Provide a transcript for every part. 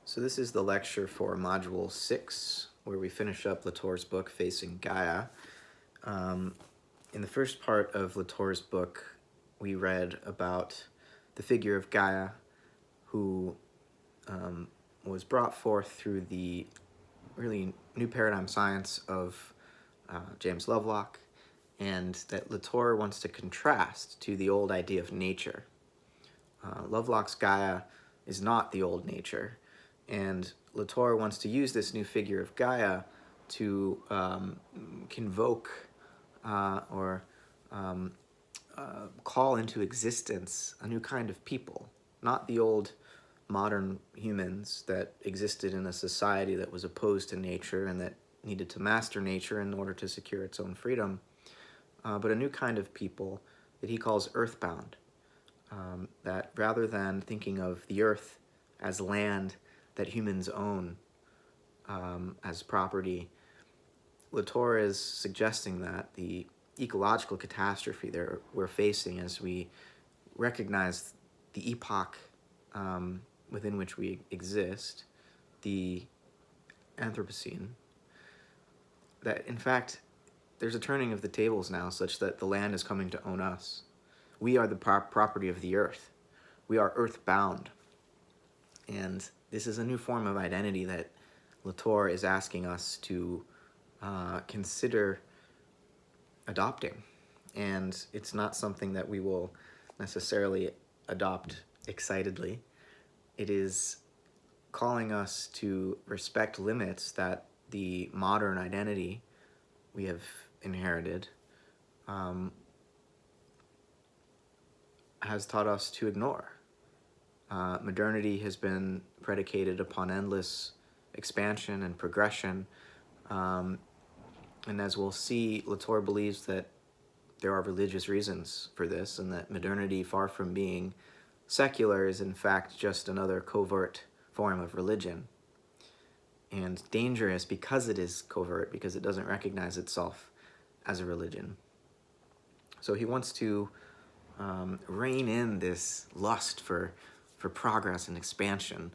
So this is the lecture for Module 6, where we finish up Latour's book, Facing Gaia. In the first part of Latour's book, we read about the figure of Gaia, who was brought forth through the really new paradigm science of James Lovelock, and that Latour wants to contrast to the old idea of nature. Lovelock's Gaia is not the old nature, and Latour wants to use this new figure of Gaia to convoke or call into existence a new kind of people, not the old modern humans that existed in a society that was opposed to nature and that needed to master nature in order to secure its own freedom, but a new kind of people that he calls earthbound. That rather than thinking of the earth as land that humans own as property, Latour is suggesting that the ecological catastrophe that we're facing as we recognize the epoch within which we exist, the Anthropocene, that in fact there's a turning of the tables now such that the land is coming to own us. We are the property of the earth. We are earthbound. And this is a new form of identity that Latour is asking us to consider adopting. And it's not something that we will necessarily adopt excitedly. It is calling us to respect limits that the modern identity we have inherited has taught us to ignore. Modernity has been predicated upon endless expansion and progression, and as we'll see, Latour believes that there are religious reasons for this, and that modernity, far from being secular, is in fact just another covert form of religion, and dangerous because it is covert, because it doesn't recognize itself as a religion. So he wants to rein in this lust for progress and expansion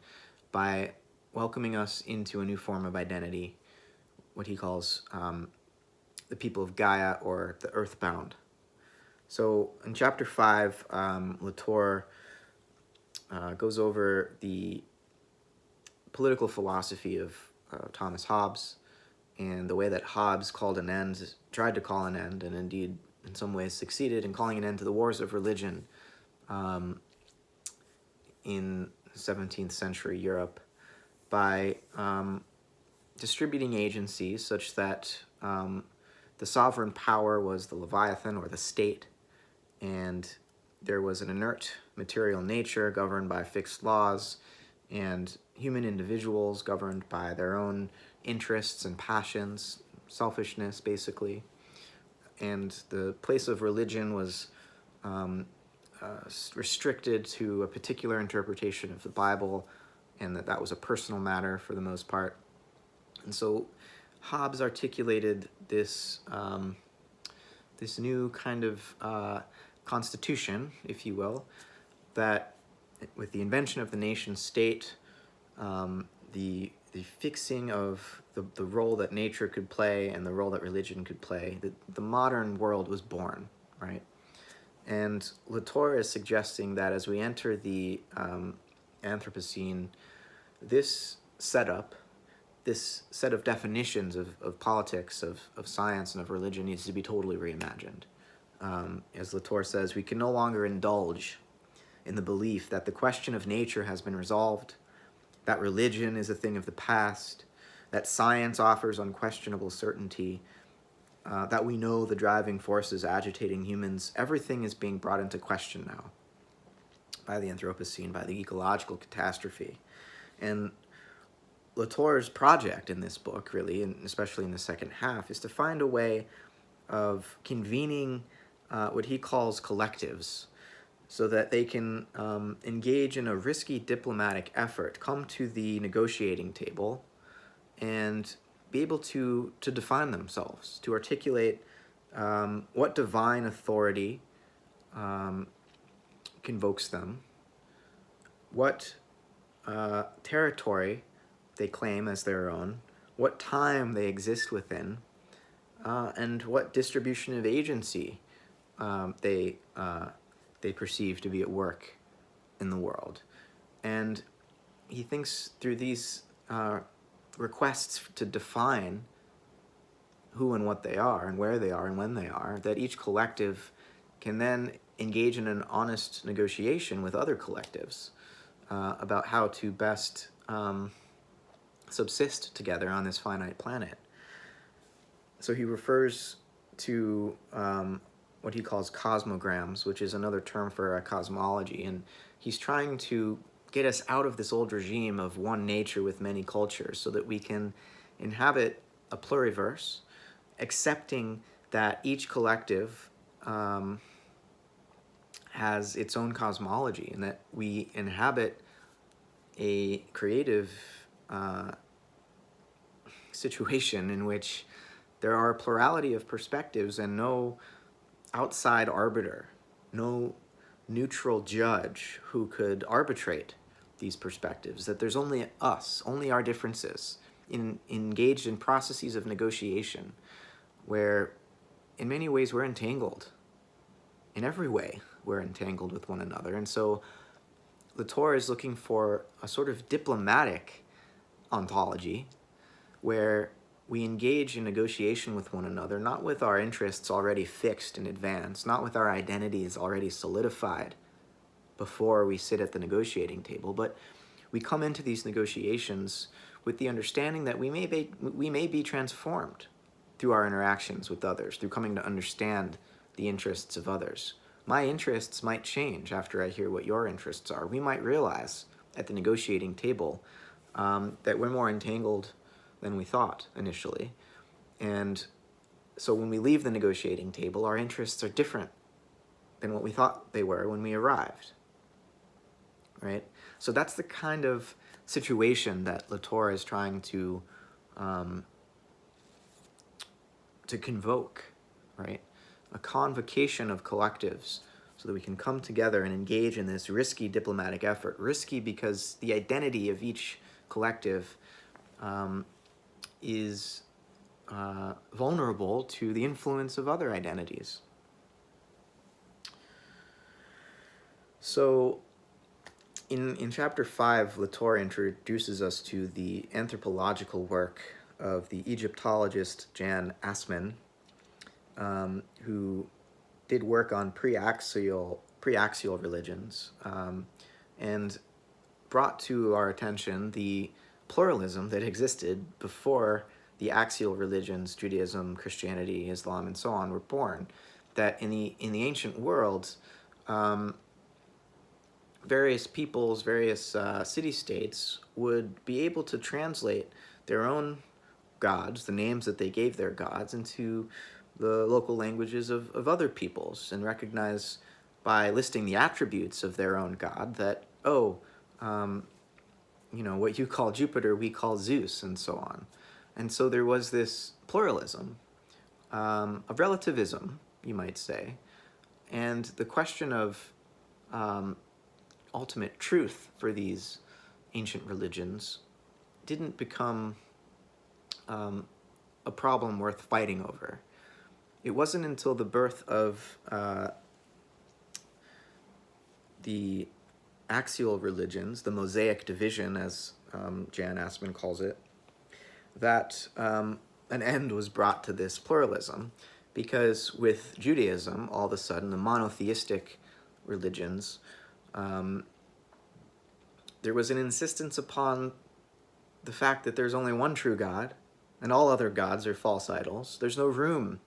by welcoming us into a new form of identity, what he calls the people of Gaia, or the earthbound. So in chapter 5, Latour goes over the political philosophy of Thomas Hobbes, and the way that Hobbes tried to call an end, and indeed in some ways succeeded in calling an end to the wars of religion in 17th century Europe by distributing agencies such that the sovereign power was the Leviathan, or the state, and there was an inert material nature governed by fixed laws, and human individuals governed by their own interests and passions, selfishness basically. And the place of religion was restricted to a particular interpretation of the Bible, and that was a personal matter for the most part. And so Hobbes articulated this this new kind of constitution, if you will, that with the invention of the nation state, the fixing of the role that nature could play and the role that religion could play, the modern world was born, right? And Latour is suggesting that as we enter the Anthropocene, this setup, this set of definitions of politics, of science, and of religion needs to be totally reimagined. As Latour says, we can no longer indulge in the belief that the question of nature has been resolved, that religion is a thing of the past, that science offers unquestionable certainty, that we know the driving forces agitating humans. Everything is being brought into question now by the Anthropocene, by the ecological catastrophe. And Latour's project in this book, really, and especially in the second half, is to find a way of convening what he calls collectives, so that they can engage in a risky diplomatic effort, come to the negotiating table, and be able to define themselves, to articulate what divine authority convokes them, what territory they claim as their own, what time they exist within, and what distribution of agency they perceive to be at work in the world. And he thinks through these requests to define who and what they are and where they are and when they are, that each collective can then engage in an honest negotiation with other collectives about how to best subsist together on this finite planet. So he refers to what he calls cosmograms, which is another term for a cosmology, and he's trying to get us out of this old regime of one nature with many cultures so that we can inhabit a pluriverse, accepting that each collective has its own cosmology and that we inhabit a creative situation in which there are a plurality of perspectives and no outside arbiter, no neutral judge who could arbitrate these perspectives, that there's only us, only our differences, engaged in processes of negotiation where in many ways we're entangled. In every way we're entangled with one another. And so Latour is looking for a sort of diplomatic ontology where we engage in negotiation with one another, not with our interests already fixed in advance, not with our identities already solidified before we sit at the negotiating table, but we come into these negotiations with the understanding that we may be transformed through our interactions with others, through coming to understand the interests of others. My interests might change after I hear what your interests are. We might realize at the negotiating table that we're more entangled than we thought initially. And so when we leave the negotiating table, our interests are different than what we thought they were when we arrived, right? So that's the kind of situation that Latour is trying to convoke, right? A convocation of collectives so that we can come together and engage in this risky diplomatic effort. Risky because the identity of each collective is vulnerable to the influence of other identities. So in chapter 5, Latour introduces us to the anthropological work of the Egyptologist Jan Assmann, who did work on pre-axial religions and brought to our attention the pluralism that existed before the axial religions, Judaism, Christianity, Islam, and so on, were born. That in the ancient world, various peoples, various city-states would be able to translate their own gods, the names that they gave their gods, into the local languages of other peoples, and recognize by listing the attributes of their own god that, what you call Jupiter, we call Zeus, and so on. And so there was this pluralism, of relativism, you might say, and the question of ultimate truth for these ancient religions didn't become a problem worth fighting over. It wasn't until the birth of the axial religions, the Mosaic division, as Jan Assmann calls it, that an end was brought to this pluralism, because with Judaism, all of a sudden, the monotheistic religions, there was an insistence upon the fact that there's only one true God, and all other gods are false idols. There's no room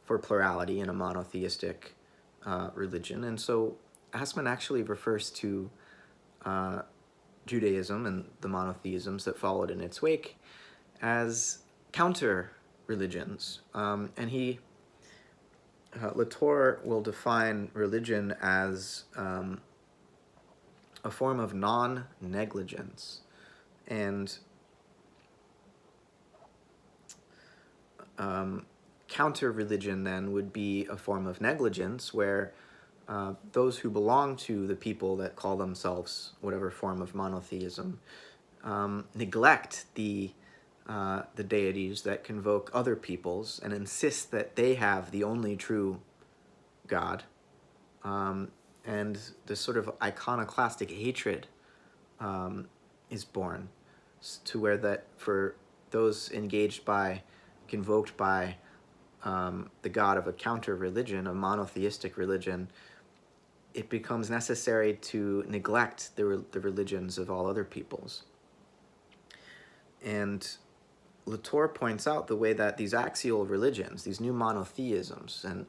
for plurality in a monotheistic religion, and so Assmann actually refers to Judaism and the monotheisms that followed in its wake as counter-religions. And Latour will define religion as a form of non-negligence. And counter-religion then would be a form of negligence where those who belong to the people that call themselves whatever form of monotheism neglect the deities that convoke other peoples and insist that they have the only true God. And this sort of iconoclastic hatred is born, to where that for those engaged by, convoked by the god of a counter-religion, a monotheistic religion, it becomes necessary to neglect the religions of all other peoples. And Latour points out the way that these axial religions, these new monotheisms, and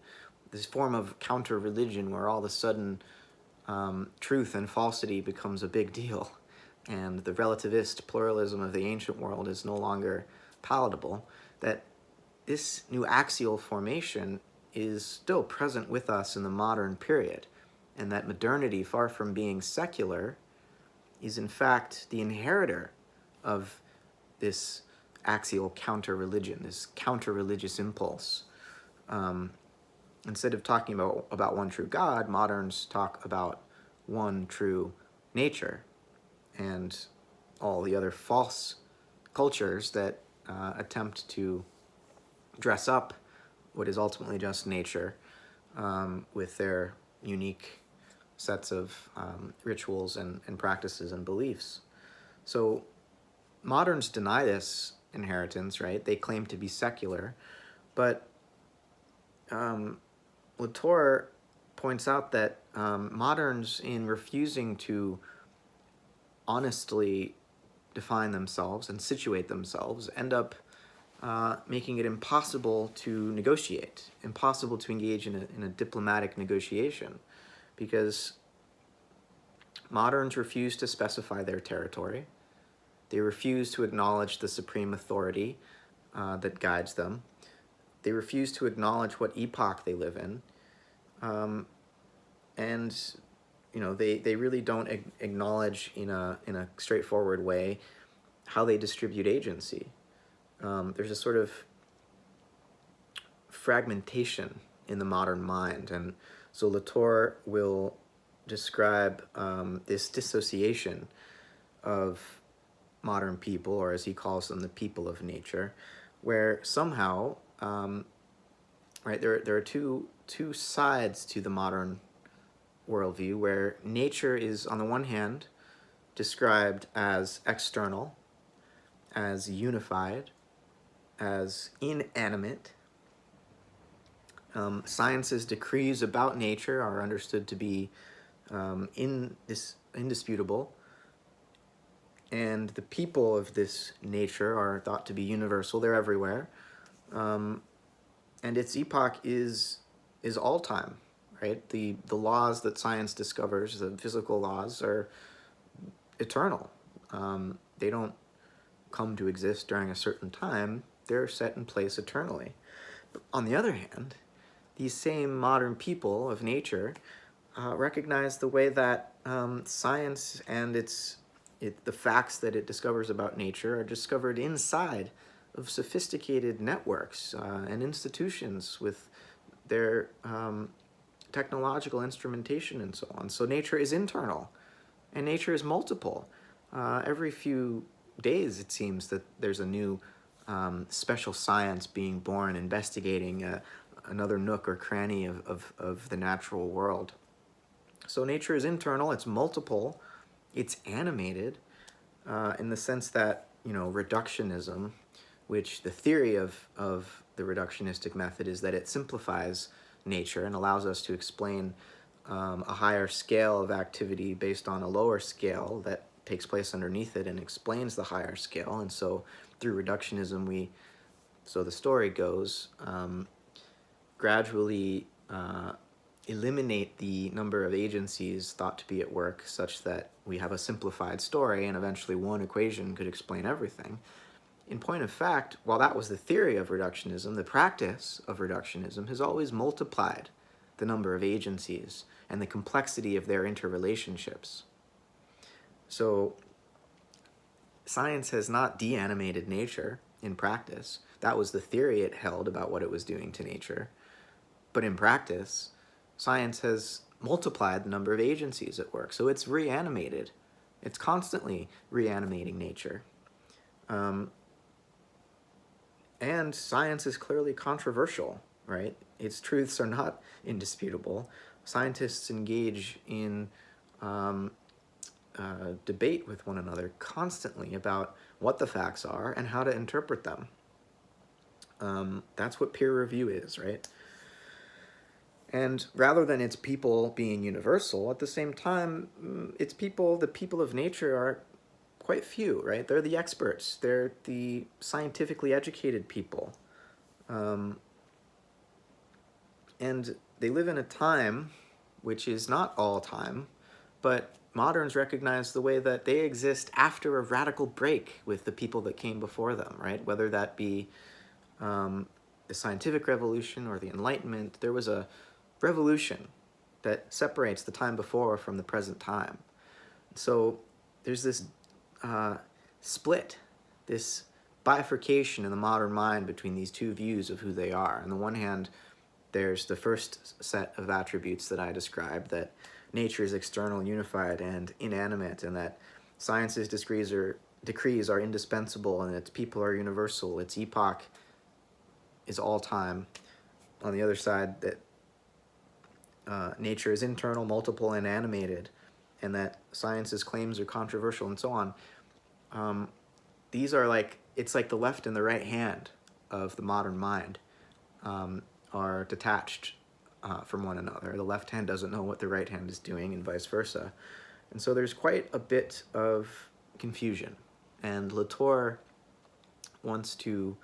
this form of counter-religion where all of a sudden truth and falsity becomes a big deal, and the relativist pluralism of the ancient world is no longer palatable, that this new axial formation is still present with us in the modern period, and that modernity, far from being secular, is in fact the inheritor of this axial counter-religion, this counter-religious impulse. Instead of talking about one true God, moderns talk about one true nature, and all the other false cultures that attempt to dress up what is ultimately just nature with their unique sets of rituals and practices and beliefs. So moderns deny this inheritance, right? They claim to be secular, but Latour points out that moderns, in refusing to honestly define themselves and situate themselves, end up making it impossible to negotiate, impossible to engage in a diplomatic negotiation, because moderns refuse to specify their territory. They refuse to acknowledge the supreme authority that guides them. They refuse to acknowledge what epoch they live in. And they really don't acknowledge in a straightforward way how they distribute agency. There's a sort of fragmentation in the modern mind, and so Latour will describe this dissociation of modern people, or as he calls them, the people of nature, where somehow, right, there are two sides to the modern worldview, where nature is, on the one hand, described as external, as unified, as inanimate. Science's decrees about nature are understood to be indisputable, and the people of this nature are thought to be universal. They're everywhere, and its epoch is all time. Right? The laws that science discovers, the physical laws, are eternal. They don't come to exist during a certain time. They're set in place eternally. But on the other hand, these same modern people of nature recognize the way that science and the facts that it discovers about nature are discovered inside of sophisticated networks and institutions with their technological instrumentation and so on. So nature is internal, and nature is multiple. Every few days, it seems that there's a new special science being born, investigating another nook or cranny of the natural world. So nature is internal, it's multiple, it's animated, in the sense that, reductionism, which the theory of the reductionistic method is that it simplifies nature and allows us to explain a higher scale of activity based on a lower scale that takes place underneath it and explains the higher scale. And so through reductionism, so the story goes, gradually eliminate the number of agencies thought to be at work, such that we have a simplified story and eventually one equation could explain everything. In point of fact, while that was the theory of reductionism, the practice of reductionism has always multiplied the number of agencies and the complexity of their interrelationships. So science has not de-animated nature in practice. That was the theory it held about what it was doing to nature. But in practice, science has multiplied the number of agencies at work. So it's reanimated. It's constantly reanimating nature. And science is clearly controversial, right? Its truths are not indisputable. Scientists engage in debate with one another constantly about what the facts are and how to interpret them. That's what peer review is, right? And rather than its people being universal, at the same time, its people, the people of nature, are quite few, right? They're the experts. They're the scientifically educated people. And they live in a time which is not all time, but moderns recognize the way that they exist after a radical break with the people that came before them, right? Whether that be the scientific revolution or the Enlightenment, there was a revolution that separates the time before from the present time. So there's this split, this bifurcation in the modern mind between these two views of who they are. On the one hand, there's the first set of attributes that I described, that nature is external, unified, and inanimate, and that science's decrees are indispensable, and its people are universal, its epoch is all time. On the other side, that nature is internal, multiple, and animated, and that science's claims are controversial, and so on. These are like, it's like the left and the right hand of the modern mind are detached from one another. The left hand doesn't know what the right hand is doing, and vice versa. And so there's quite a bit of confusion. And Latour wants to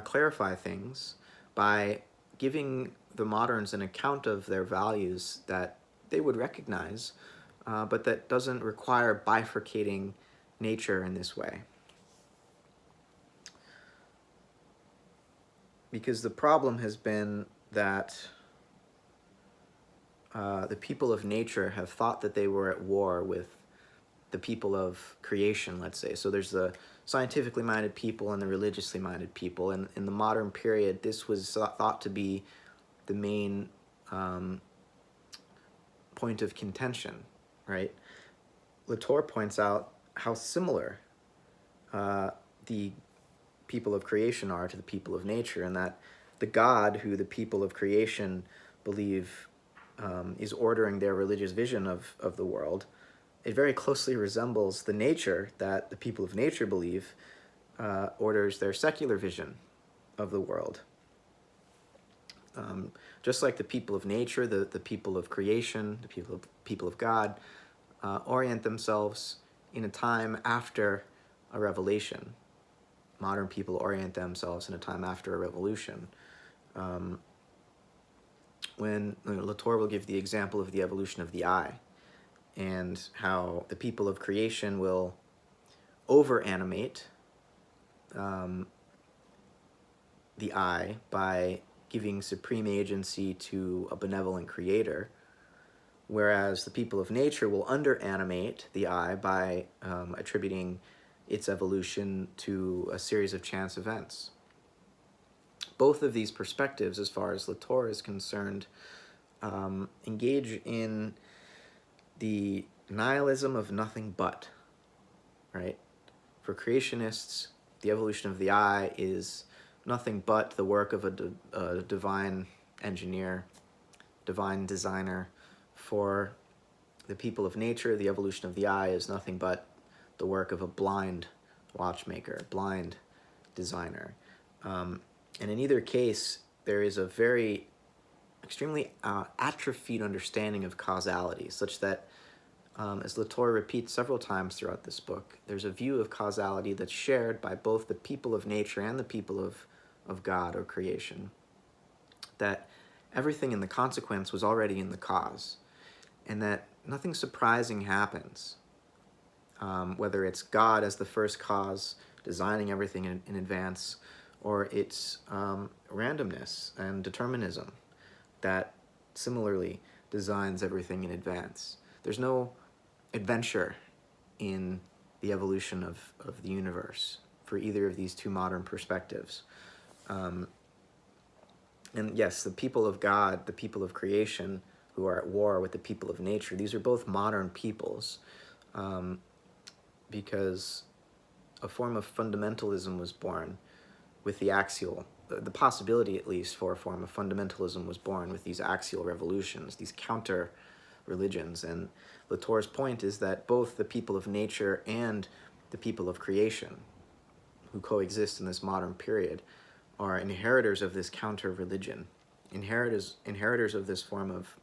clarify things by giving the moderns an account of their values that they would recognize, but that doesn't require bifurcating nature in this way. Because the problem has been that the people of nature have thought that they were at war with the people of creation, let's say. So there's the scientifically minded people and the religiously minded people. And in the modern period, this was thought to be the main point of contention, right? Latour points out how similar the people of creation are to the people of nature, and that the God who the people of creation believe is ordering their religious vision of the world, it very closely resembles the nature that the people of nature believe orders their secular vision of the world. Just like the people of nature, the people of creation, the people of God orient themselves in a time after a revelation. Modern people orient themselves in a time after a revolution. When Latour will give the example of the evolution of the eye, and how the people of creation will over-animate the eye by giving supreme agency to a benevolent creator, whereas the people of nature will under-animate the eye by attributing its evolution to a series of chance events. Both of these perspectives, as far as Latour is concerned, engage in the nihilism of nothing but, right? For creationists, the evolution of the eye is nothing but the work of a divine engineer, divine designer. For the people of nature, the evolution of the eye is nothing but the work of a blind watchmaker, blind designer. And in either case, there is a very extremely atrophied understanding of causality, such that, as Latour repeats several times throughout this book, there's a view of causality that's shared by both the people of nature and the people of God or creation, that everything in the consequence was already in the cause, and that nothing surprising happens, whether it's God as the first cause, designing everything in advance, or it's randomness and determinism that similarly designs everything in advance. There's no adventure in the evolution of the universe for either of these two modern perspectives. And yes, the people of God, the people of creation, who are at war with the people of nature. These are both modern peoples, because a form of fundamentalism was born with the axial, the possibility at least for a form of fundamentalism was born with these axial revolutions, these counter religions. And Latour's point is that both the people of nature and the people of creation, who coexist in this modern period, are inheritors of this counter religion, inheritors of this form of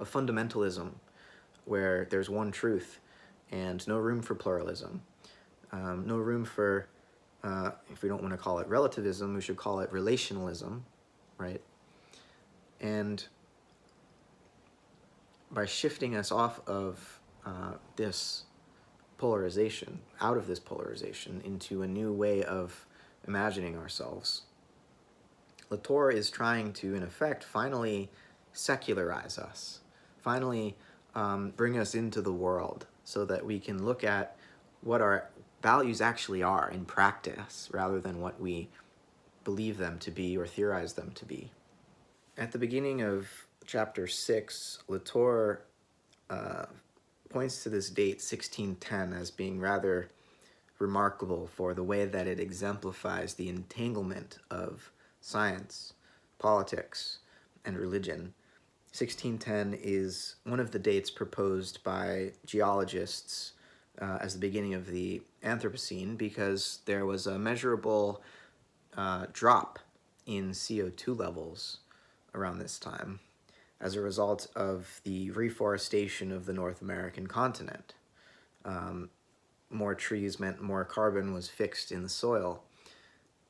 fundamentalism, where there's one truth and no room for pluralism, no room for, if we don't want to call it relativism, we should call it relationalism, right? And by shifting us off of this polarization, out of this polarization, into a new way of imagining ourselves, Latour is trying to, in effect, finally secularize us, finally bring us into the world so that we can look at what our values actually are in practice rather than what we believe them to be or theorize them to be. At the beginning of chapter 6, Latour points to this date, 1610, as being rather remarkable for the way that it exemplifies the entanglement of science, politics, and religion. 1610 is one of the dates proposed by geologists as the beginning of the Anthropocene, because there was a measurable drop in CO2 levels around this time as a result of the reforestation of the North American continent. More trees meant more carbon was fixed in the soil.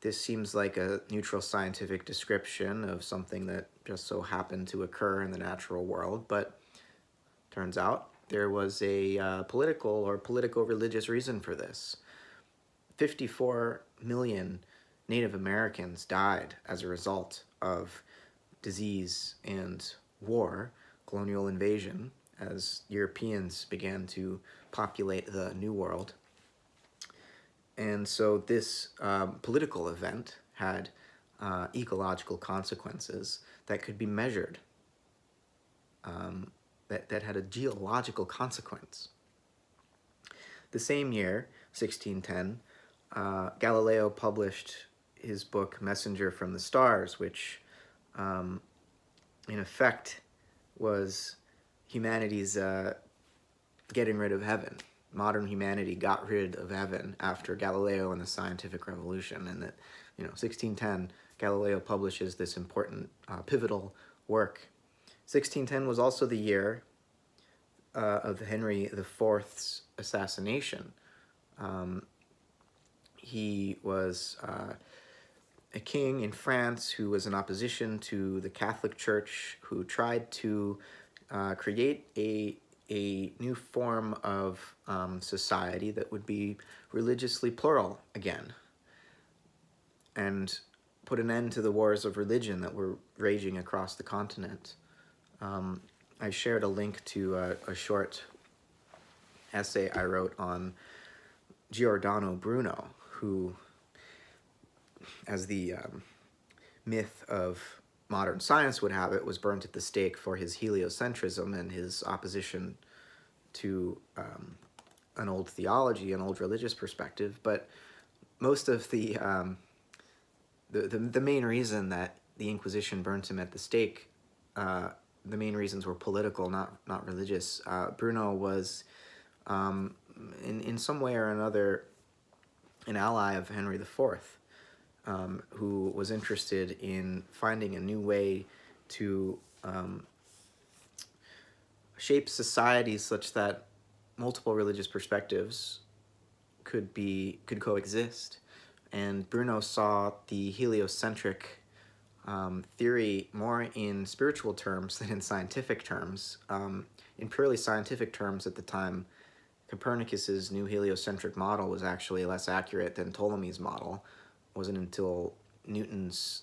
This seems like a neutral scientific description of something that just so happened to occur in the natural world, but turns out there was a political or politico-religious reason for this. 54 million Native Americans died as a result of disease and war, colonial invasion, as Europeans began to populate the New World. And so this political event had ecological consequences that could be measured, that had a geological consequence. The same year, 1610, Galileo published his book Messenger from the Stars, which in effect was humanity's getting rid of heaven. Modern humanity got rid of heaven after Galileo and the scientific revolution, and that, 1610, Galileo publishes this important pivotal work. 1610 was also the year of Henry IV's assassination. He was a king in France who was in opposition to the Catholic Church, who tried to create a new form of society that would be religiously plural again, and put an end to the wars of religion that were raging across the continent. I shared a link to a short essay I wrote on Giordano Bruno, who, as the myth of modern science would have it, was burnt at the stake for his heliocentrism and his opposition to an old theology, an old religious perspective. But most of the main reason that the Inquisition burnt him at the stake, the main reasons were political, not religious. Bruno was, in some way or another, an ally of Henry IV, who was interested in finding a new way to shape society such that multiple religious perspectives could coexist. And Bruno saw the heliocentric theory more in spiritual terms than in scientific terms. In purely scientific terms at the time, Copernicus's new heliocentric model was actually less accurate than Ptolemy's model. It wasn't until Newton's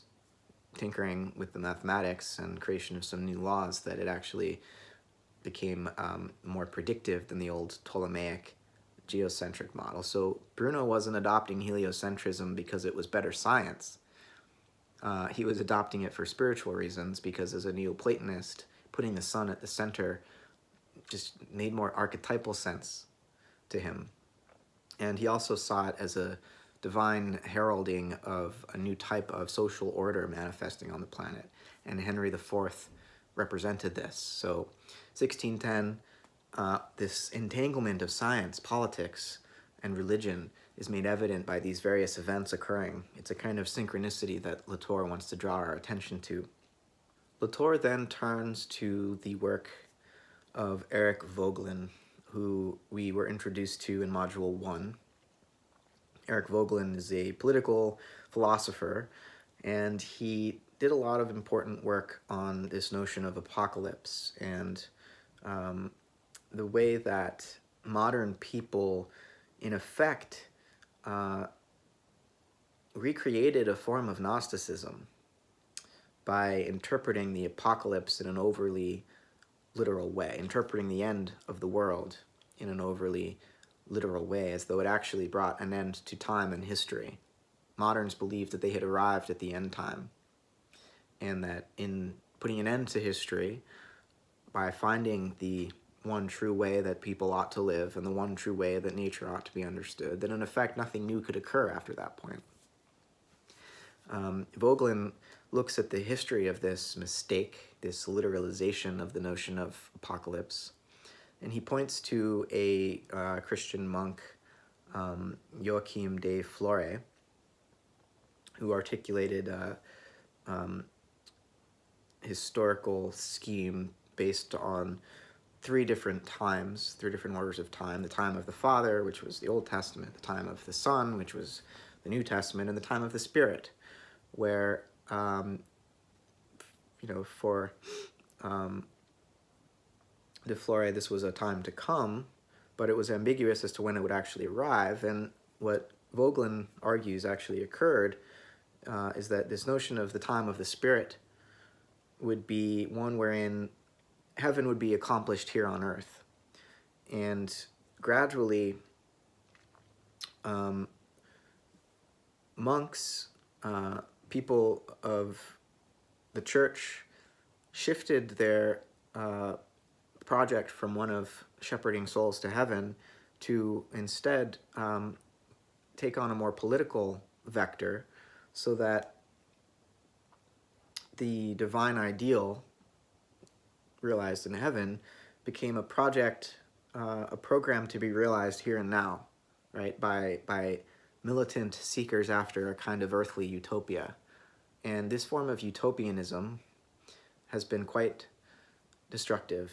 tinkering with the mathematics and creation of some new laws that it actually became more predictive than the old Ptolemaic geocentric model. So Bruno wasn't adopting heliocentrism because it was better science. He was adopting it for spiritual reasons, because as a Neoplatonist, putting the sun at the center just made more archetypal sense to him. And he also saw it as a divine heralding of a new type of social order manifesting on the planet. And Henry IV represented this. So 1610, this entanglement of science, politics, and religion is made evident by these various events occurring. It's a kind of synchronicity that Latour wants to draw our attention to. Latour then turns to the work of Eric Vogelin, who we were introduced to in Module 1. Eric Vogelin is a political philosopher, and he did a lot of important work on this notion of apocalypse and the way that modern people, in effect, recreated a form of Gnosticism by interpreting the apocalypse in an overly literal way, interpreting the end of the world in an overly literal way, as though it actually brought an end to time and history. Moderns believed that they had arrived at the end time, and that in putting an end to history, by finding the one true way that people ought to live and the one true way that nature ought to be understood, that in effect nothing new could occur after that point. Vogelin looks at the history of this mistake, this literalization of the notion of apocalypse, and he points to a Christian monk, Joachim de Flore, who articulated a historical scheme based on three different times, three different orders of time: the time of the Father, which was the Old Testament; the time of the Son, which was the New Testament; and the time of the Spirit, where for De Flore, this was a time to come, but it was ambiguous as to when it would actually arrive. And what Vogelin argues actually occurred is that this notion of the time of the Spirit would be one wherein heaven would be accomplished here on earth. And gradually, monks, people of the church, shifted their project from one of shepherding souls to heaven to instead take on a more political vector, so that the divine ideal realized in heaven became a project, a program to be realized here and now, right, by militant seekers after a kind of earthly utopia. And this form of utopianism has been quite destructive,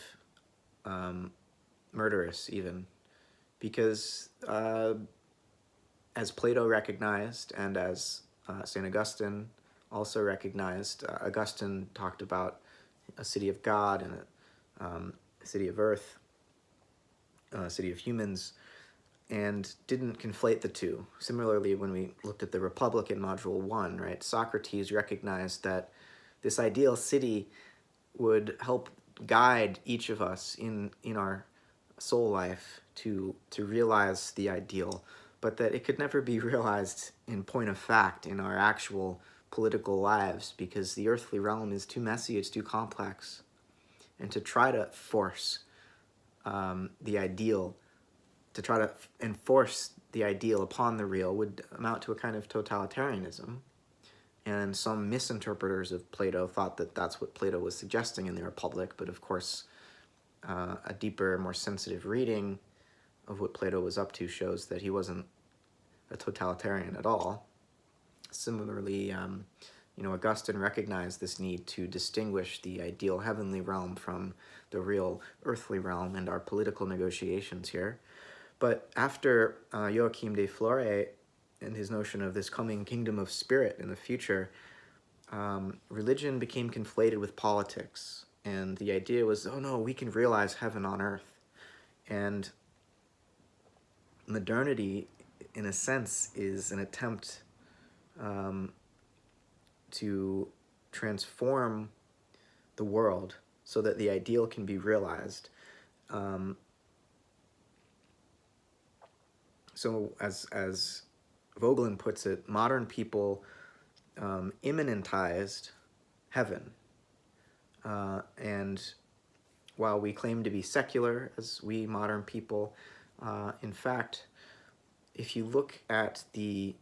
murderous even, because as Plato recognized, and as St. Augustine also recognized, Augustine talked about a city of God and a city of earth, a city of humans, and didn't conflate the two. Similarly, when we looked at the Republic in Module 1, right, Socrates recognized that this ideal city would help guide each of us in our soul life to realize the ideal, but that it could never be realized in point of fact in our actual political lives, because the earthly realm is too messy, it's too complex. And to try to force the ideal, to try to enforce the ideal upon the real, would amount to a kind of totalitarianism. And some misinterpreters of Plato thought that that's what Plato was suggesting in the Republic, but of course a deeper, more sensitive reading of what Plato was up to shows that he wasn't a totalitarian at all. Similarly, Augustine recognized this need to distinguish the ideal heavenly realm from the real earthly realm and our political negotiations here. But after Joachim de Flore and his notion of this coming kingdom of spirit in the future, religion became conflated with politics. And the idea was, oh no, we can realize heaven on earth. And modernity, in a sense, is an attempt to transform the world so that the ideal can be realized. So as Vogelin puts it, modern people immanentized heaven and while we claim to be secular as we modern people, in fact, if you look at the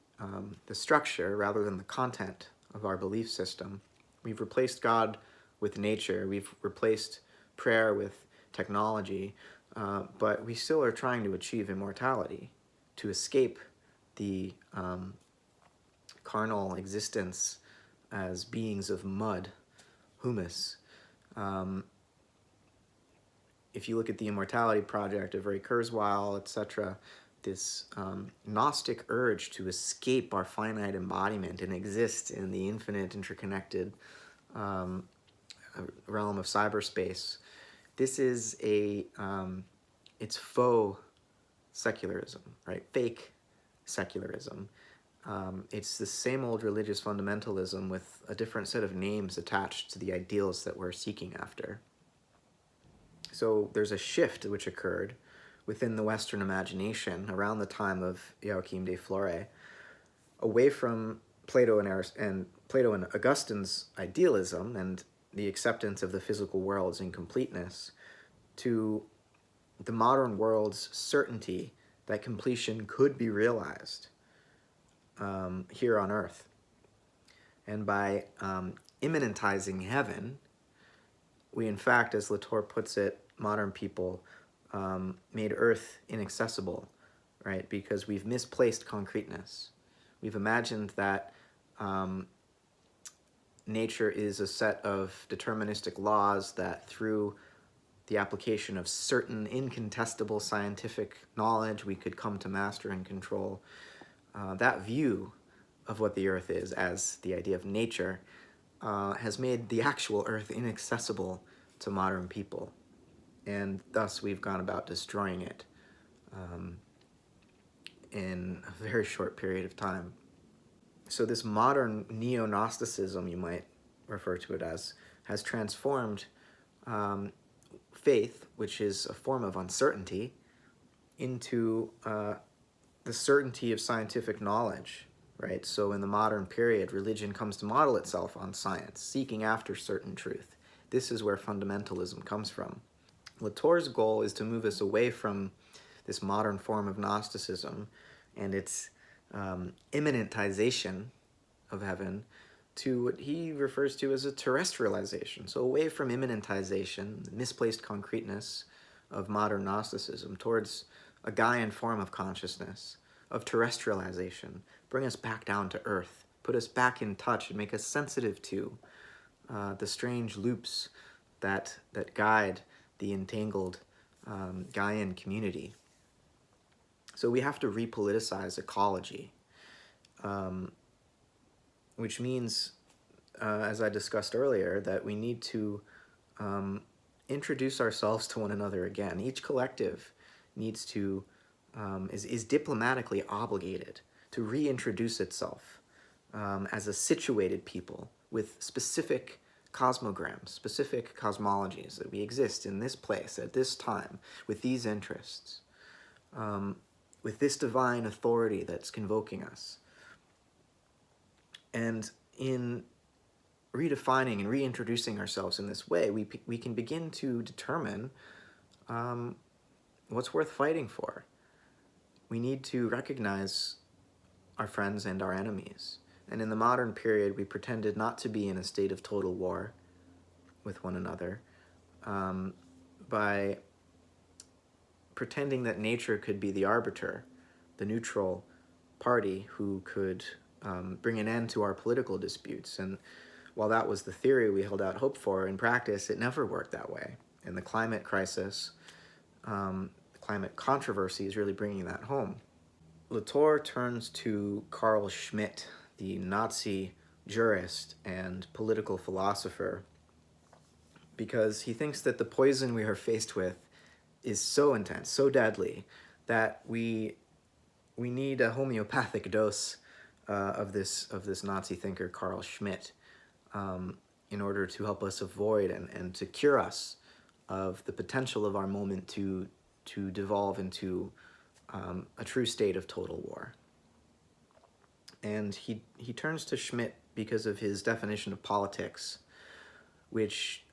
structure rather than the content of our belief system, we've replaced God with nature, we've replaced prayer with technology, but we still are trying to achieve immortality, to escape the carnal existence as beings of mud, humus. If you look at the Immortality Project of Ray Kurzweil, etc., this Gnostic urge to escape our finite embodiment and exist in the infinite, interconnected realm of cyberspace, this is it's faux secularism, right? Fake secularism. It's the same old religious fundamentalism with a different set of names attached to the ideals that we're seeking after. So there's a shift which occurred within the Western imagination around the time of Joachim de Flore, away from Plato and Augustine's idealism and the acceptance of the physical world's incompleteness, to the modern world's certainty that completion could be realized here on Earth. And by immanentizing heaven, we in fact, as Latour puts it, modern people made Earth inaccessible, right? Because we've misplaced concreteness. We've imagined that nature is a set of deterministic laws that through the application of certain incontestable scientific knowledge we could come to master and control. That view of what the Earth is as the idea of nature has made the actual Earth inaccessible to modern people, and thus we've gone about destroying it in a very short period of time. So this modern neo-Gnosticism, you might refer to it as, has transformed faith, which is a form of uncertainty, into the certainty of scientific knowledge, right? So in the modern period, religion comes to model itself on science, seeking after certain truth. This is where fundamentalism comes from. Latour's goal is to move us away from this modern form of Gnosticism and its immanentization of heaven to what he refers to as a terrestrialization. So away from immanentization, the misplaced concreteness of modern Gnosticism, towards a Gaian form of consciousness, of terrestrialization, bring us back down to earth, put us back in touch and make us sensitive to the strange loops that guide the entangled Gaian community. So we have to repoliticize ecology, which means, as I discussed earlier, that we need to introduce ourselves to one another again. Each collective needs to, is diplomatically obligated to reintroduce itself as a situated people with specific cosmograms, specific cosmologies, that we exist in this place at this time with these interests, with this divine authority that's convoking us. And in redefining and reintroducing ourselves in this way, we can begin to determine what's worth fighting for. We need to recognize our friends and our enemies. And in the modern period, we pretended not to be in a state of total war with one another by pretending that nature could be the arbiter, the neutral party who could bring an end to our political disputes. And while that was the theory we held out hope for, in practice, it never worked that way. And the climate crisis, the climate controversy is really bringing that home. Latour turns to Carl Schmitt, the Nazi jurist and political philosopher, because he thinks that the poison we are faced with is so intense, so deadly, that we need a homeopathic dose of this Nazi thinker, Carl Schmitt, in order to help us avoid and to cure us of the potential of our moment to devolve into a true state of total war. And he turns to Schmitt because of his definition of politics, which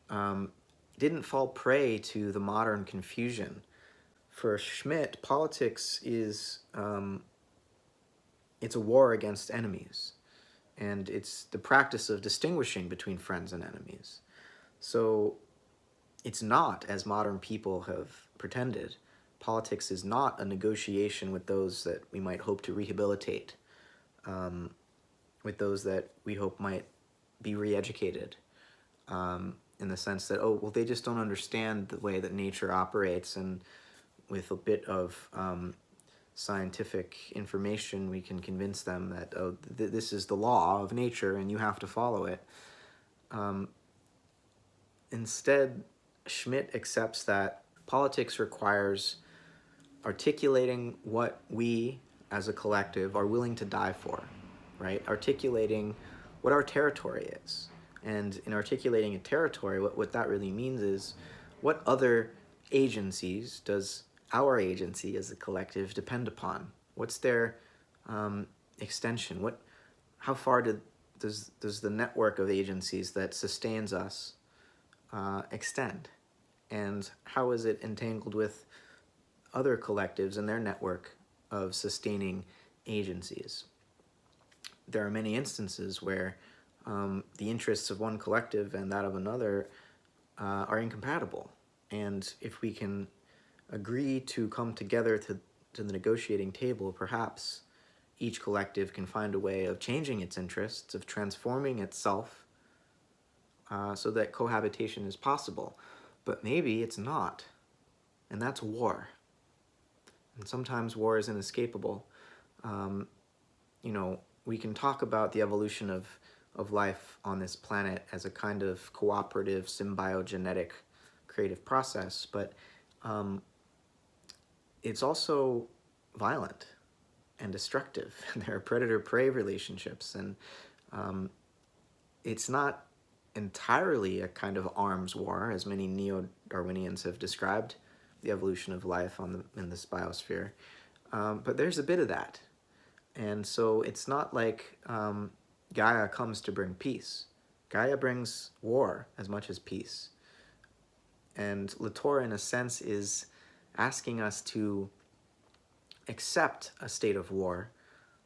didn't fall prey to the modern confusion. For Schmitt, politics is it's a war against enemies, and it's the practice of distinguishing between friends and enemies. So it's not, as modern people have pretended, politics is not a negotiation with those that we might hope to rehabilitate, with those that we hope might be re-educated, in the sense that, oh, well, they just don't understand the way that nature operates, and with a bit of scientific information, we can convince them that, oh, this is the law of nature and you have to follow it. Instead, Schmitt accepts that politics requires articulating what we as a collective are willing to die for, right? Articulating what our territory is. And in articulating a territory, what that really means is, what other agencies does our agency as a collective depend upon? What's their extension? How far does the network of agencies that sustains us extend? And how is it entangled with other collectives and their network of sustaining agencies? There are many instances where the interests of one collective and that of another are incompatible. And if we can agree to come together to the negotiating table, perhaps each collective can find a way of changing its interests, of transforming itself, so that cohabitation is possible. But maybe it's not, and that's war. And sometimes war is inescapable. We can talk about the evolution of life on this planet as a kind of cooperative, symbiogenetic, creative process, but it's also violent and destructive. There are predator-prey relationships, and it's not entirely a kind of arms war, as many neo-Darwinians have described the evolution of life in this biosphere. But there's a bit of that. And so it's not like Gaia comes to bring peace. Gaia brings war as much as peace. And Latour, in a sense, is asking us to accept a state of war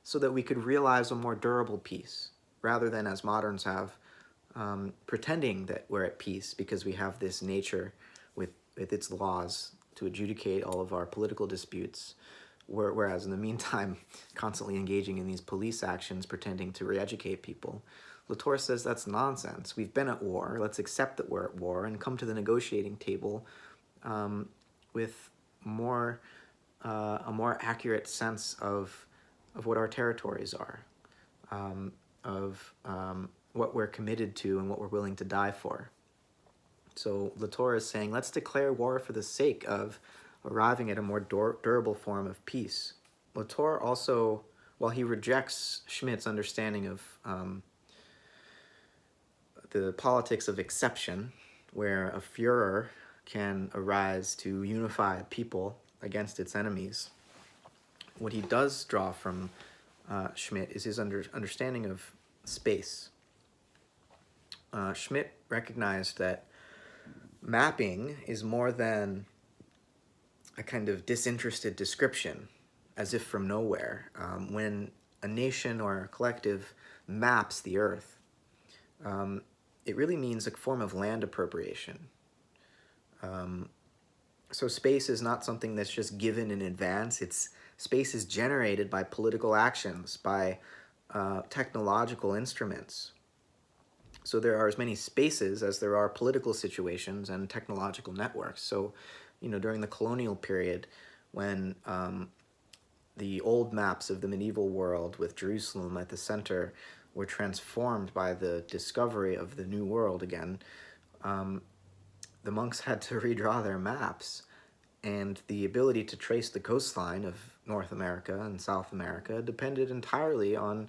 so that we could realize a more durable peace, rather than, as moderns have, pretending that we're at peace because we have this nature with its laws to adjudicate all of our political disputes, whereas in the meantime constantly engaging in these police actions pretending to re-educate people. Latour says that's nonsense. We've been at war. Let's accept that we're at war and come to the negotiating table with a more accurate sense of what our territories are, of what we're committed to and what we're willing to die for. So Latour is saying, let's declare war for the sake of arriving at a more durable form of peace. Latour also, while he rejects Schmitt's understanding of the politics of exception, where a Führer can arise to unify a people against its enemies, what he does draw from Schmitt is his understanding of space. Schmitt recognized that mapping is more than a kind of disinterested description, as if from nowhere. When a nation or a collective maps the earth, it really means a form of land appropriation. So space is not something that's just given in advance. Space is generated by political actions, by technological instruments. So there are as many spaces as there are political situations and technological networks. So, during the colonial period, when the old maps of the medieval world with Jerusalem at the center were transformed by the discovery of the New World again, the monks had to redraw their maps, and the ability to trace the coastline of North America and South America depended entirely on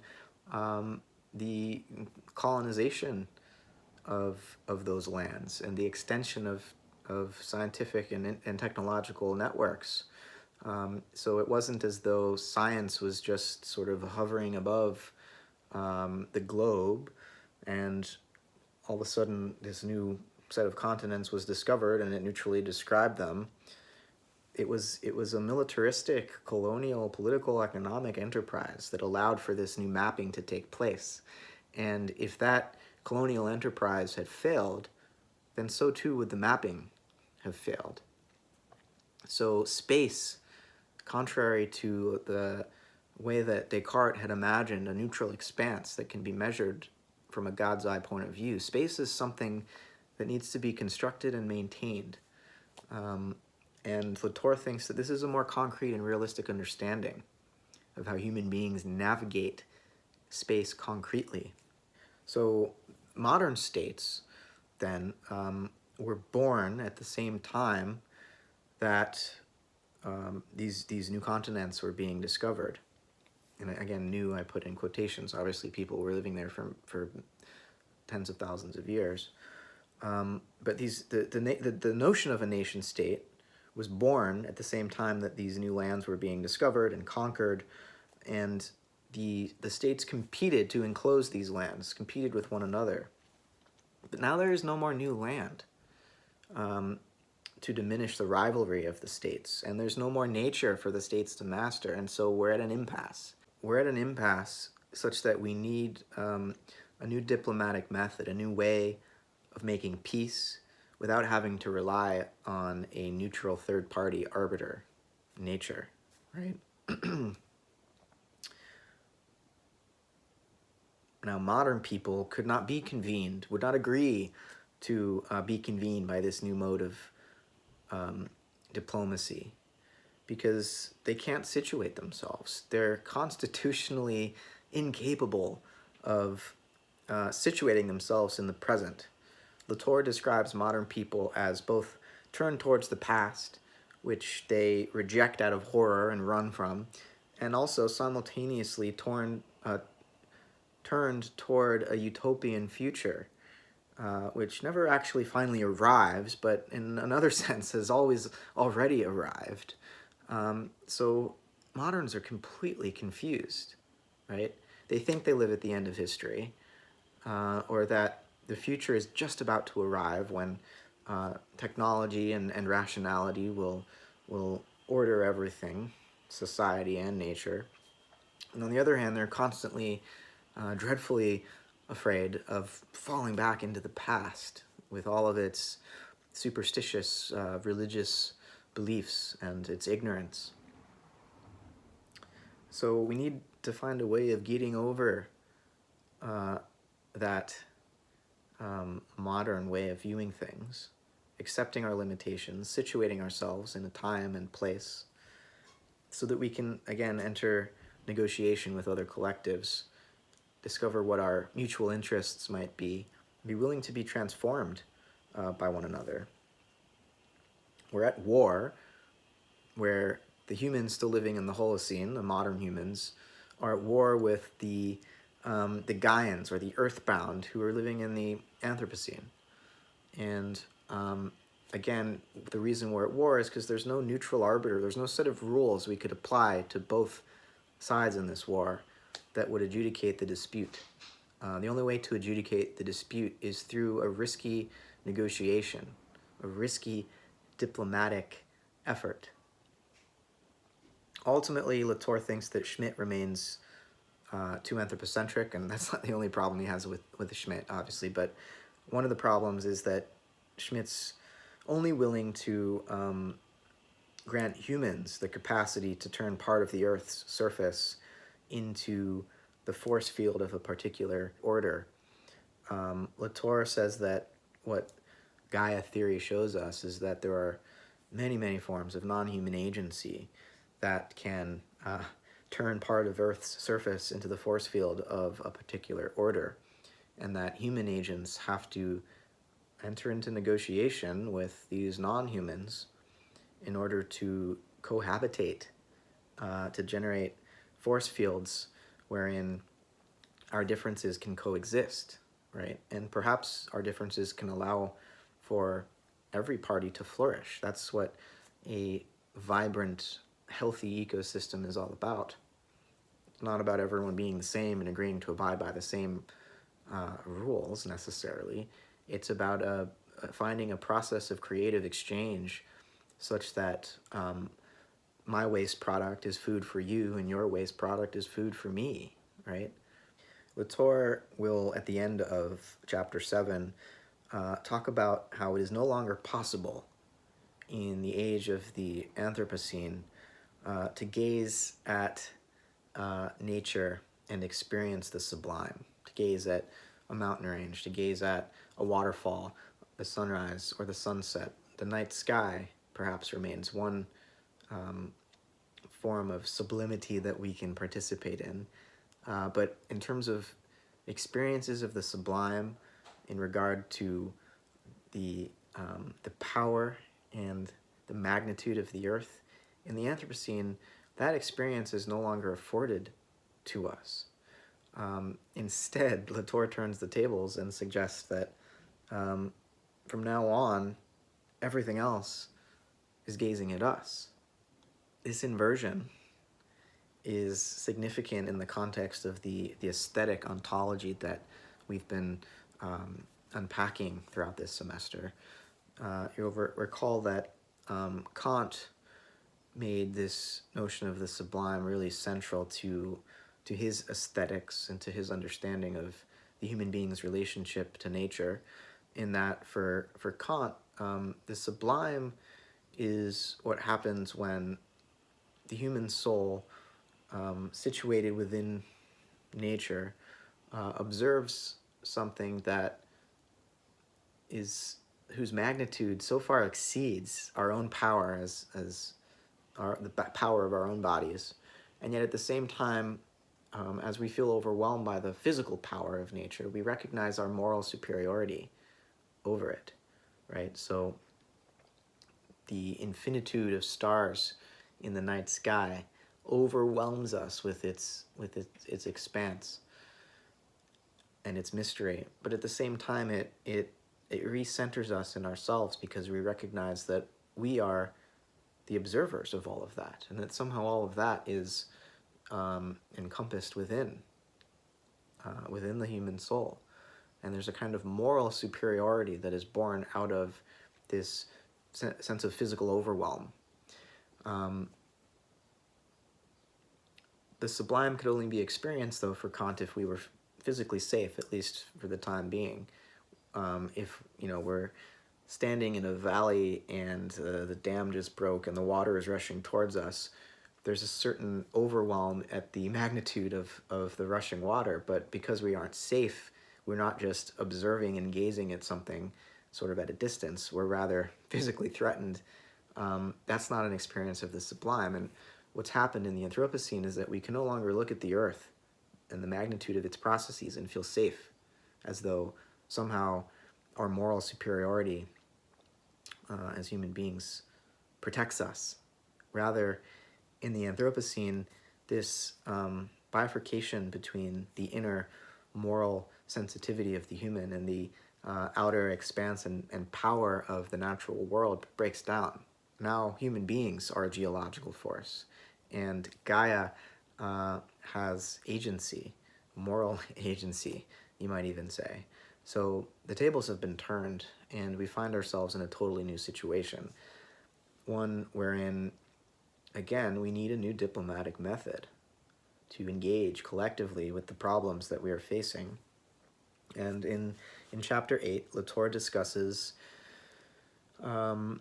the colonization of those lands and the extension of scientific and technological networks. So it wasn't as though science was just sort of hovering above the globe, and all of a sudden this new set of continents was discovered and it neutrally described them, it was a militaristic, colonial, political, economic enterprise that allowed for this new mapping to take place. And if that colonial enterprise had failed, then so too would the mapping have failed. So space, contrary to the way that Descartes had imagined a neutral expanse that can be measured from a God's eye point of view, space is something that needs to be constructed and maintained. And Latour thinks that this is a more concrete and realistic understanding of how human beings navigate space concretely. So modern states, then, were born at the same time that these new continents were being discovered. And again, new I put in quotations. Obviously, people were living there for tens of thousands of years. But the notion of a nation state was born at the same time that these new lands were being discovered and conquered, and the states competed to enclose these lands, competed with one another. But now there is no more new land to diminish the rivalry of the states, and there's no more nature for the states to master, and so we're at an impasse. We're at an impasse such that we need a new diplomatic method, a new way of making peace without having to rely on a neutral third-party arbiter, nature, right? Now, modern people could not be convened, would not agree to be convened by this new mode of diplomacy, because they can't situate themselves. They're constitutionally incapable of situating themselves in the present. Latour describes modern people as both turned towards the past, which they reject out of horror and run from, and also simultaneously turned toward a utopian future, which never actually finally arrives, but in another sense has always already arrived. So moderns are completely confused, right? They think they live at the end of history, or that the future is just about to arrive when technology and rationality will order everything, society and nature. And on the other hand, they're constantly dreadfully afraid of falling back into the past with all of its superstitious religious beliefs and its ignorance. So we need to find a way of getting over that modern way of viewing things, accepting our limitations, situating ourselves in a time and place, so that we can, again, enter negotiation with other collectives, discover what our mutual interests might be willing to be transformed by one another. We're at war, where the humans still living in the Holocene, the modern humans, are at war with the Gaians, or the earthbound, who are living in the Anthropocene. And again, the reason we're at war is because there's no neutral arbiter, there's no set of rules we could apply to both sides in this war that would adjudicate the dispute. The only way to adjudicate the dispute is through a risky negotiation, a risky diplomatic effort. Ultimately, Latour thinks that Schmitt remains too anthropocentric, and that's not the only problem he has with Schmitt, obviously, but one of the problems is that Schmitt's only willing to grant humans the capacity to turn part of the Earth's surface into the force field of a particular order. Latour says that what Gaia theory shows us is that there are many, many forms of non-human agency that can turn part of Earth's surface into the force field of a particular order, and that human agents have to enter into negotiation with these non-humans in order to cohabitate, to generate force fields wherein our differences can coexist, right? And perhaps our differences can allow for every party to flourish. That's what a vibrant, healthy ecosystem is all about. It's not about everyone being the same and agreeing to abide by the same rules necessarily. It's about a finding a process of creative exchange such that my waste product is food for you and your waste product is food for me, right? Latour will, at the end of chapter 7, talk about how it is no longer possible in the age of the Anthropocene to gaze at nature and experience the sublime, to gaze at a mountain range, to gaze at a waterfall, the sunrise or the sunset. The night sky perhaps remains one form of sublimity that we can participate in. But in terms of experiences of the sublime in regard to the power and the magnitude of the earth, in the Anthropocene, that experience is no longer afforded to us. Instead, Latour turns the tables and suggests that from now on, everything else is gazing at us. This inversion is significant in the context of the aesthetic ontology that we've been unpacking throughout this semester. You'll recall that Kant made this notion of the sublime really central to his aesthetics and to his understanding of the human being's relationship to nature, in that for Kant, the sublime is what happens when the human soul, situated within nature, observes something that whose magnitude so far exceeds our own power as the power of our own bodies, and yet at the same time, as we feel overwhelmed by the physical power of nature, we recognize our moral superiority over it, right? So the infinitude of stars in the night sky overwhelms us with its expanse and its mystery, but at the same time it recenters us in ourselves, because we recognize that we are the observers of all of that, and that somehow all of that is encompassed within the human soul. And there's a kind of moral superiority that is born out of this sense of physical overwhelm. The sublime could only be experienced, though, for Kant if we were physically safe, at least for the time being. If we're standing in a valley and the dam just broke and the water is rushing towards us, there's a certain overwhelm at the magnitude of the rushing water, but because we aren't safe, we're not just observing and gazing at something sort of at a distance, we're rather physically threatened. That's not an experience of the sublime. And what's happened in the Anthropocene is that we can no longer look at the earth and the magnitude of its processes and feel safe, as though somehow our moral superiority as human beings protects us. Rather, in the Anthropocene, this bifurcation between the inner moral sensitivity of the human and the outer expanse and power of the natural world breaks down. Now human beings are a geological force, and Gaia has agency, moral agency, you might even say. So the tables have been turned, and we find ourselves in a totally new situation, one wherein, again, we need a new diplomatic method to engage collectively with the problems that we are facing. And in chapter 8, Latour discusses an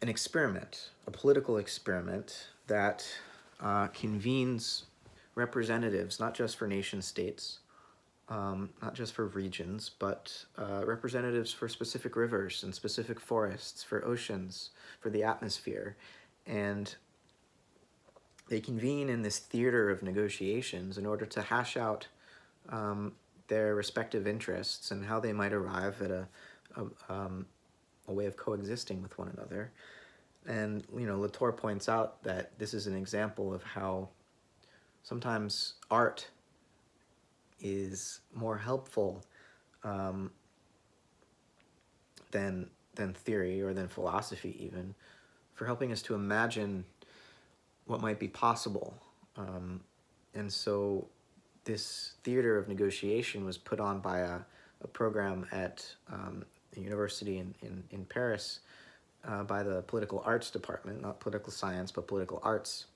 experiment, a political experiment that convenes representatives, not just for nation states, not just for regions, but representatives for specific rivers and specific forests, for oceans, for the atmosphere. And they convene in this theater of negotiations in order to hash out their respective interests and how they might arrive at a way of coexisting with one another. And Latour points out that this is an example of how sometimes art is more helpful than theory or than philosophy, even, for helping us to imagine what might be possible. And so this theater of negotiation was put on by a program at university in Paris by the political arts department, not political science, but political arts.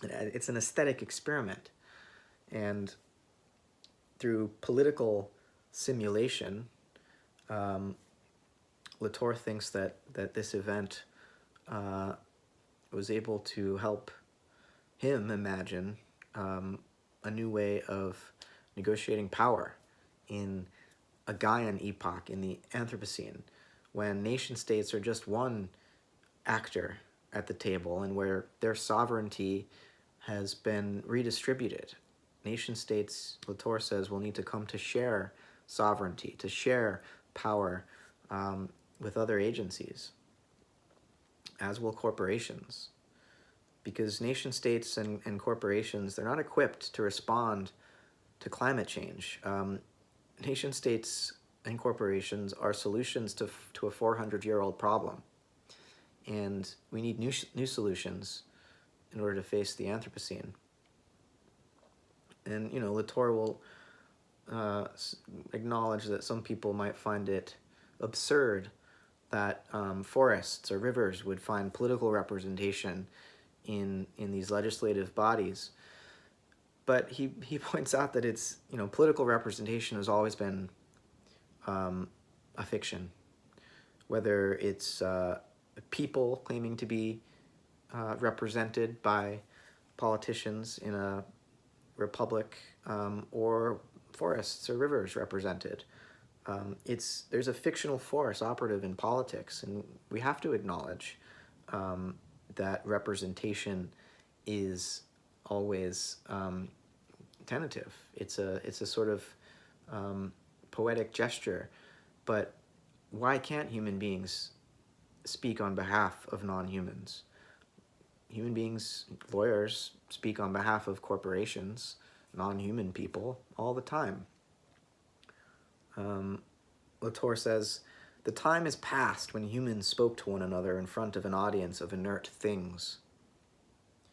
And it's an aesthetic experiment. And through political simulation, Latour thinks that this event was able to help him imagine a new way of negotiating power in a Gaian epoch, in the Anthropocene, when nation states are just one actor at the table and where their sovereignty has been redistributed. Nation states, Latour says, will need to come to share sovereignty, to share power with other agencies, as will corporations. Because nation states and corporations, they're not equipped to respond to climate change. Nation states and corporations are solutions to a 400-year-old problem. And we need new solutions in order to face the Anthropocene. And, you know, Latour will acknowledge that some people might find it absurd that forests or rivers would find political representation in these legislative bodies. But he points out that it's, you know, political representation has always been a fiction. Whether it's people claiming to be represented by politicians in a republic, or forests or rivers represented. There's a fictional force operative in politics, and we have to acknowledge that representation is always tentative. It's a sort of poetic gesture, but why can't human beings speak on behalf of non-humans? Human beings, lawyers, speak on behalf of corporations, non-human people, all the time. Latour says, "The time is past when humans spoke to one another in front of an audience of inert things.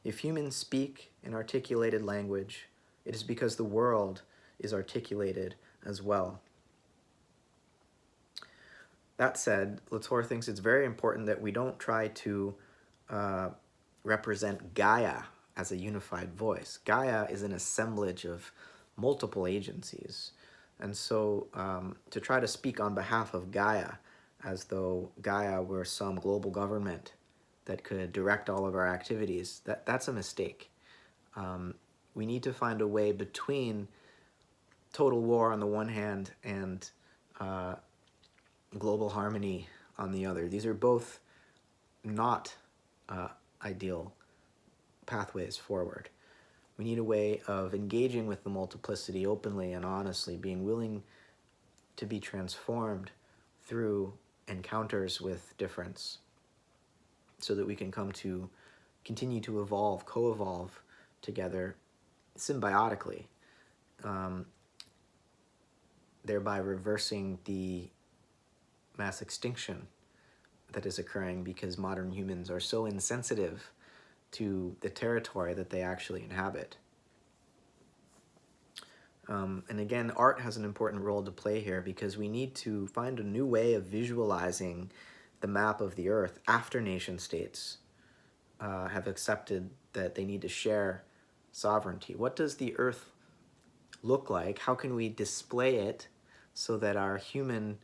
If humans speak in articulated language, it is because the world is articulated as well." That said, Latour thinks it's very important that we don't try to represent Gaia as a unified voice. Gaia is an assemblage of multiple agencies. And so to try to speak on behalf of Gaia as though Gaia were some global government that could direct all of our activities, that's a mistake. We need to find a way between total war on the one hand and global harmony on the other. These are both not ideal pathways forward. We need a way of engaging with the multiplicity openly and honestly, being willing to be transformed through encounters with difference so that we can come to continue to evolve, co-evolve together symbiotically, thereby reversing the mass extinction that is occurring because modern humans are so insensitive to the territory that they actually inhabit. And again, art has an important role to play here because we need to find a new way of visualizing the map of the earth after nation states have accepted that they need to share sovereignty. What does the earth look like? How can we display it so that our human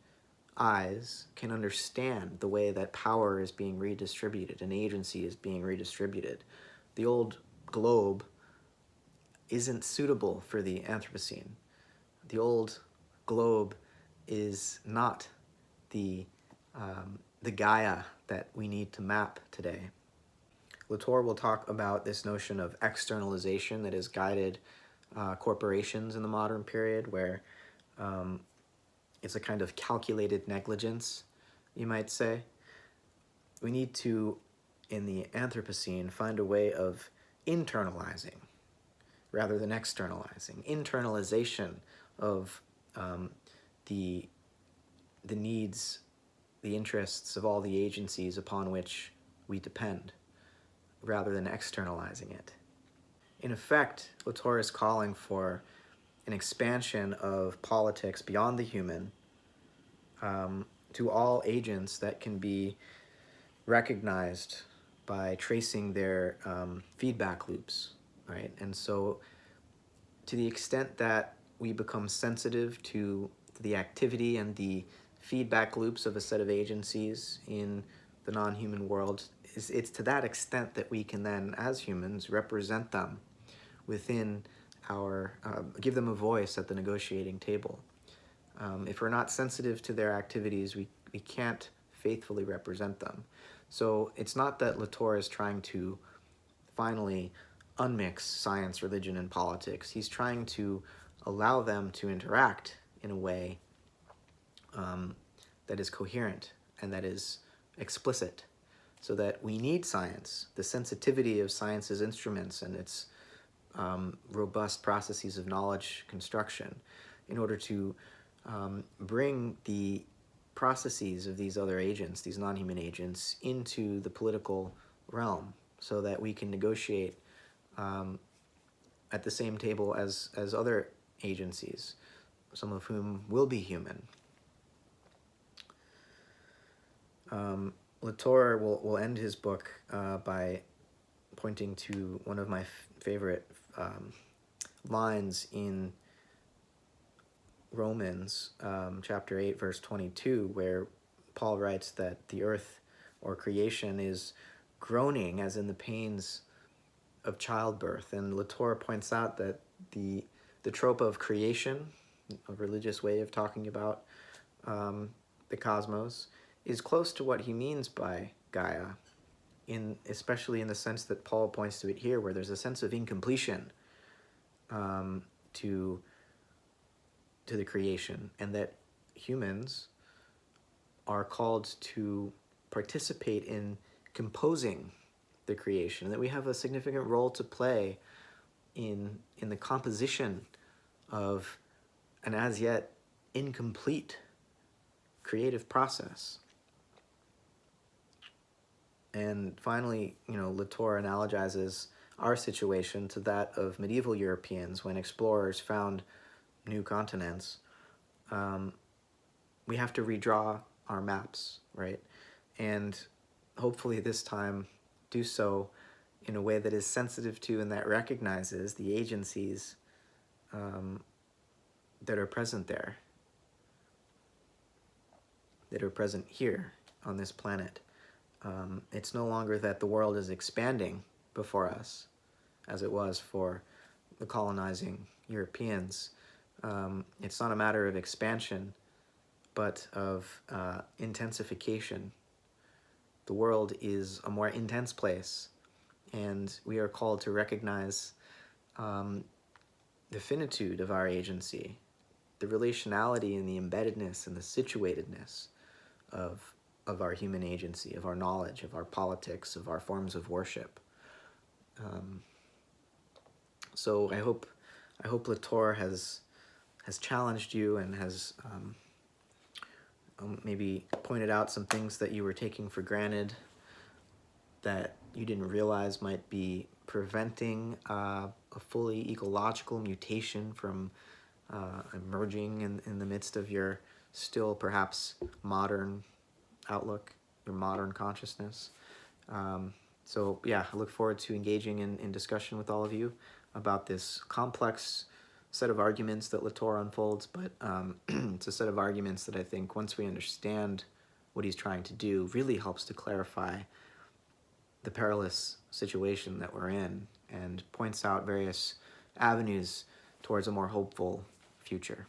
eyes can understand the way that power is being redistributed and agency is being redistributed? The old globe isn't suitable for the Anthropocene. The old globe is not the Gaia that we need to map today. Latour will talk about this notion of externalization that has guided corporations in the modern period, where it's a kind of calculated negligence, you might say. We need to, in the Anthropocene, find a way of internalizing rather than externalizing. Internalization of the needs, the interests of all the agencies upon which we depend, rather than externalizing it. In effect, Latour is calling for an expansion of politics beyond the human, to all agents that can be recognized by tracing their feedback loops, right? And so to the extent that we become sensitive to the activity and the feedback loops of a set of agencies in the non-human world, it's to that extent that we can then, as humans, represent them within our, give them a voice at the negotiating table. If we're not sensitive to their activities, we can't faithfully represent them. So it's not that Latour is trying to finally unmix science, religion, and politics. He's trying to allow them to interact in a way that is coherent and that is explicit, so that we need science, the sensitivity of science's instruments and its robust processes of knowledge construction, in order to bring the processes of these other agents, these non-human agents, into the political realm, so that we can negotiate at the same table as other agencies, some of whom will be human. Latour will end his book by pointing to one of my favorite lines in Romans chapter 8, verse 22, where Paul writes that the earth or creation is groaning as in the pains of childbirth. And Latour points out that the trope of creation, a religious way of talking about the cosmos, is close to what he means by Gaia, especially in the sense that Paul points to it here, where there's a sense of incompletion to the creation, and that humans are called to participate in composing the creation, and that we have a significant role to play in the composition of an as yet incomplete creative process. And finally, Latour analogizes our situation to that of medieval Europeans when explorers found new continents. We have to redraw our maps, right? And hopefully this time do so in a way that is sensitive to and that recognizes the agencies that are present there, that are present here on this planet. It's no longer that the world is expanding before us, as it was for the colonizing Europeans. It's not a matter of expansion, but of intensification. The world is a more intense place, and we are called to recognize the finitude of our agency, the relationality and the embeddedness and the situatedness of our human agency, of our knowledge, of our politics, of our forms of worship. So I hope Latour has challenged you and has maybe pointed out some things that you were taking for granted that you didn't realize might be preventing a fully ecological mutation from emerging in the midst of your still perhaps modern outlook, your modern consciousness. So yeah, I look forward to engaging in discussion with all of you about this complex set of arguments that Latour unfolds, but it's a set of arguments that I think, once we understand what he's trying to do, really helps to clarify the perilous situation that we're in and points out various avenues towards a more hopeful future.